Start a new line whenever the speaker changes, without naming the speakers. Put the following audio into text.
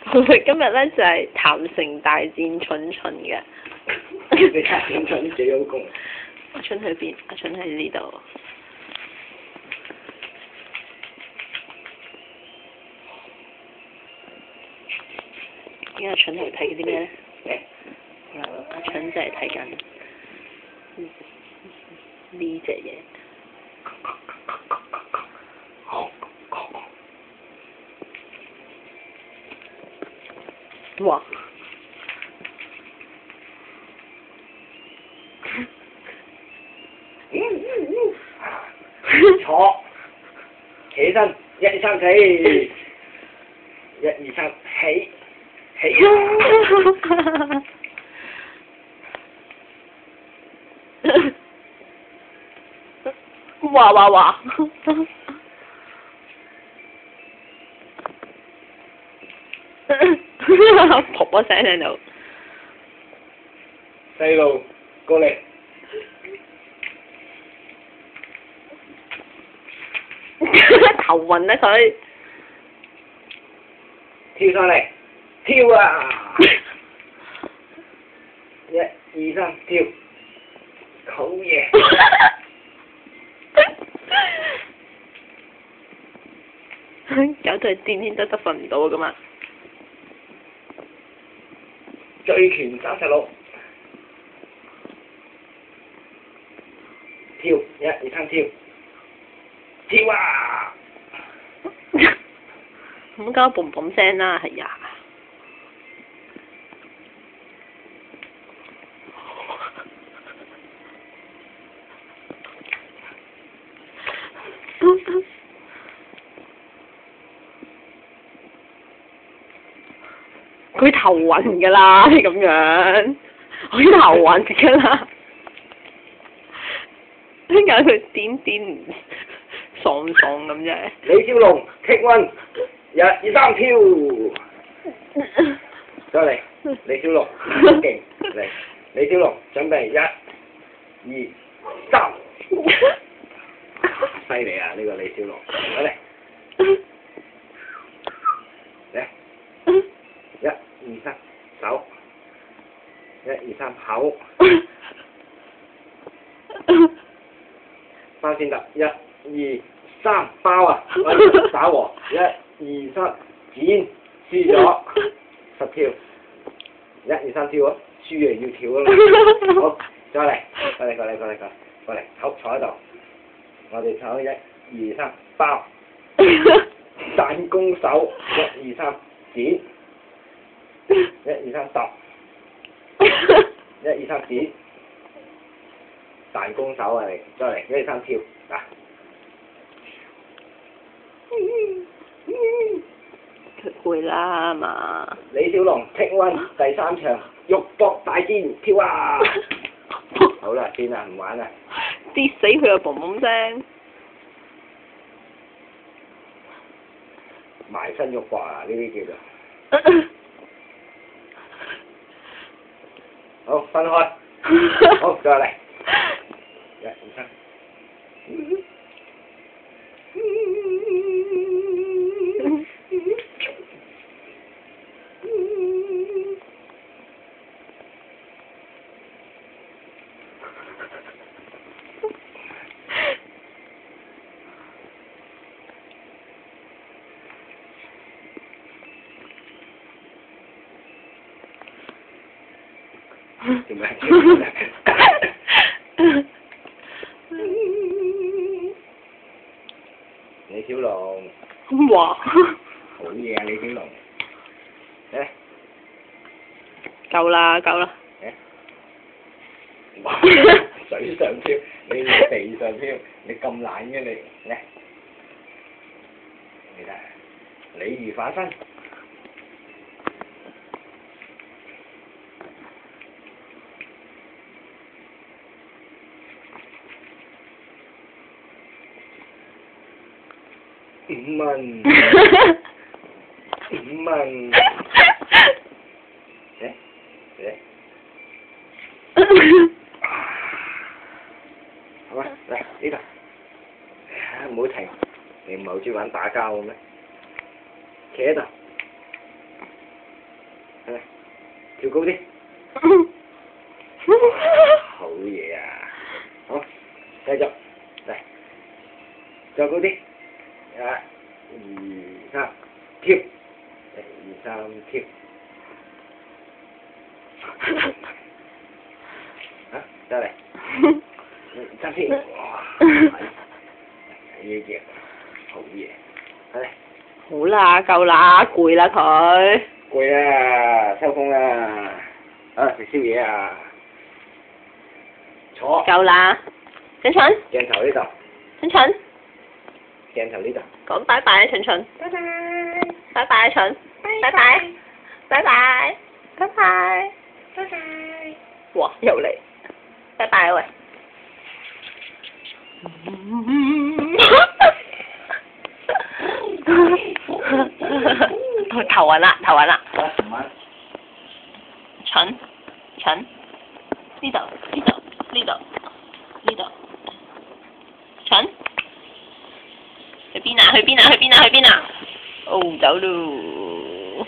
我哋今日咧就係談城大戰蠢蠢嘅。
你睇蠢蠢幾好功。
阿蠢去邊？阿蠢喺呢度。而家阿蠢喺度睇緊啲咩咧？好啦，阿蠢就係睇緊呢隻嘢。哇！
坐，起身，一二三起，一二三起，起啊！
哇哇哇！噗一聲喺度。
細路過嚟，
頭暈啊佢。
跳上嚟，跳啊！一二三跳，好嘢！
搞到係癲癲得得瞓唔到啊咁啊！
醉拳36，跳，一二三跳，跳啊！
咁搞嘣嘣聲啦，係呀！佢頭暈㗎啦，你咁樣，佢頭暈㗎啦。點解佢癲癲喪喪咁啫？
李小龍，take one，一二三跳，再嚟，李小龍，好勁，嚟，李小龍，準備一、二、三，犀利啊！呢個李小龍，嚟，嚟，一二三手，一二三口，包先得，一二三包啊！打和，一二三剪，輸咗10跳，一二三跳啊！輸完要跳啊嘛！好，再嚟，過嚟，好坐喺度，我哋坐一二三包，彈弓手，一二三剪，一二三揼，一二三剪，彈弓手啊你，再嚟，一二三跳，嗱。
佢攰啦嘛。
李小龍 take one 第3場肉搏大戰跳啊！好啦，算啦，唔玩啦。
跌死佢啊！嘣嘣聲。
埋身肉搏啊！呢啲叫做。好，分開。好，再嚟。一二三。點解？李小龍。
哇！
好嘢啊！李小龍。嚟。
夠啦，夠啦。
哇！水上漂，你地上漂，你咁懶嘅你，嚟。你睇，鯉魚化身。5蚊，5蚊，嚟，好啊，嚟呢度，唔好停，你唔係好中意玩打交嘅咩？企喺度，係咪？跳高啲。好嘢啊！好，繼續嚟，再高啲。1、2、3，跳。1、2、3，跳。啊，再嚟。1、2、3，跳。哇！呢隻好嘢，嚟。
好啦，夠啦，攰啦佢。
攰啦，收工啦。啊，食宵夜啊！坐。
夠啦，蠢蠢。
鏡頭呢度。
蠢蠢。
鏡頭呢度。
講拜拜啊，蠢蠢。拜拜。拜拜啊，蠢。拜拜。拜拜。拜拜。拜拜。哇，又嚟。拜拜啊喂。頭暈啦，頭暈啦。蠢蠢，呢度呢度呢度呢度，蠢，去邊啊去邊啊去邊啊去邊啊？哦，走咯。